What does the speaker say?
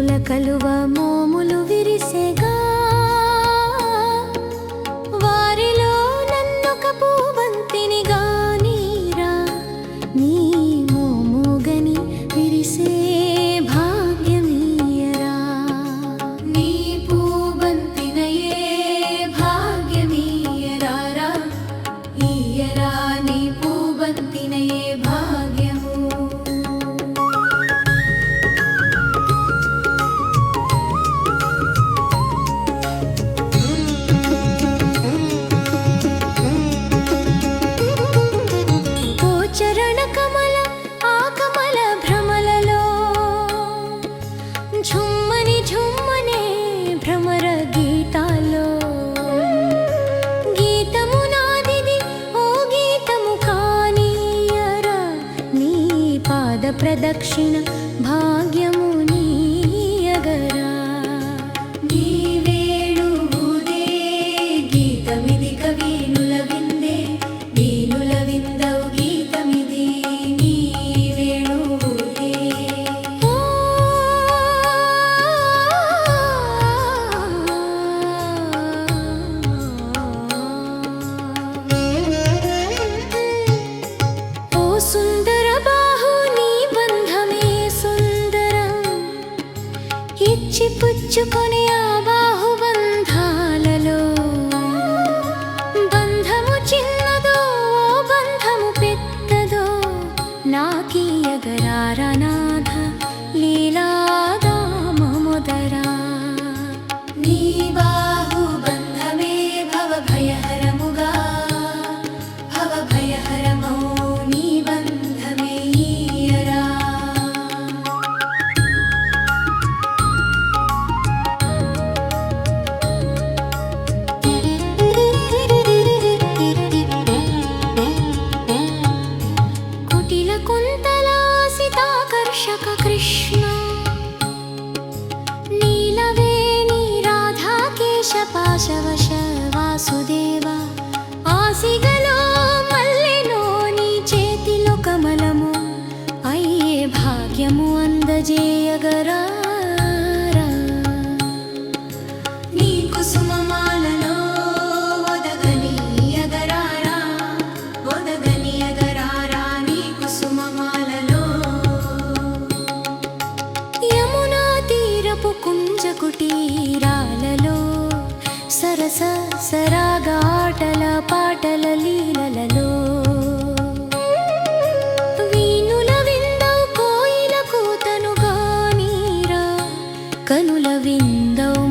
కలువ మోములు విరిసెగా వారిలో నన్నొక పూవంతినిగా నీరా నీ మోముగని విరిసే భాగ్యమీయరా నీ పూవంతినయే భాగ్యమీయరారా ఈయరా నీ పూవంతినయే భాగ్యము ఝుమ్మని ఝుమ్మనే భ్రమర గీతాల్లో గీతము నాదిది ఓ గీతము కానీయరా నీ పాద ప్రదక్షిణ భాగ్యము నీయగరా నీ వేణువుదే గీతమిది కవీనుల విందే వీనుల విందవు గీతమిది నీ వేణువుదే సుందర బాహు నీ బంధమే సుందరం ఇచ్చి పుచ్చుకొని ఆ బాహు బంధాలలో బంధము చిన్నదో బంధము పెద్దదో నాకీయగరారా నాథ లీలాదామోదరా నీ బాహు బంధమే భవ భయహరముగా భవ భయహరమౌ కృష్ణ నీలవేణి రాధాకేశ పాశవశ వాసుదేవ ఆసిగలో మల్లెలో నీ చేతిలో కమలము అయ్యే భాగ్యము అందజేయగరా నీ కుసుమమాలలో ఒదగనీయగరారా ఒదగనీయగరారా నీ కుసుమమాలలో యమునా తీరపు కుంజ కుటీరాలలో సరస సరాగాటల పాటల లీలలలో వీణుల విందవు కోయిల కూతనుగా నీరా కనుల విందవు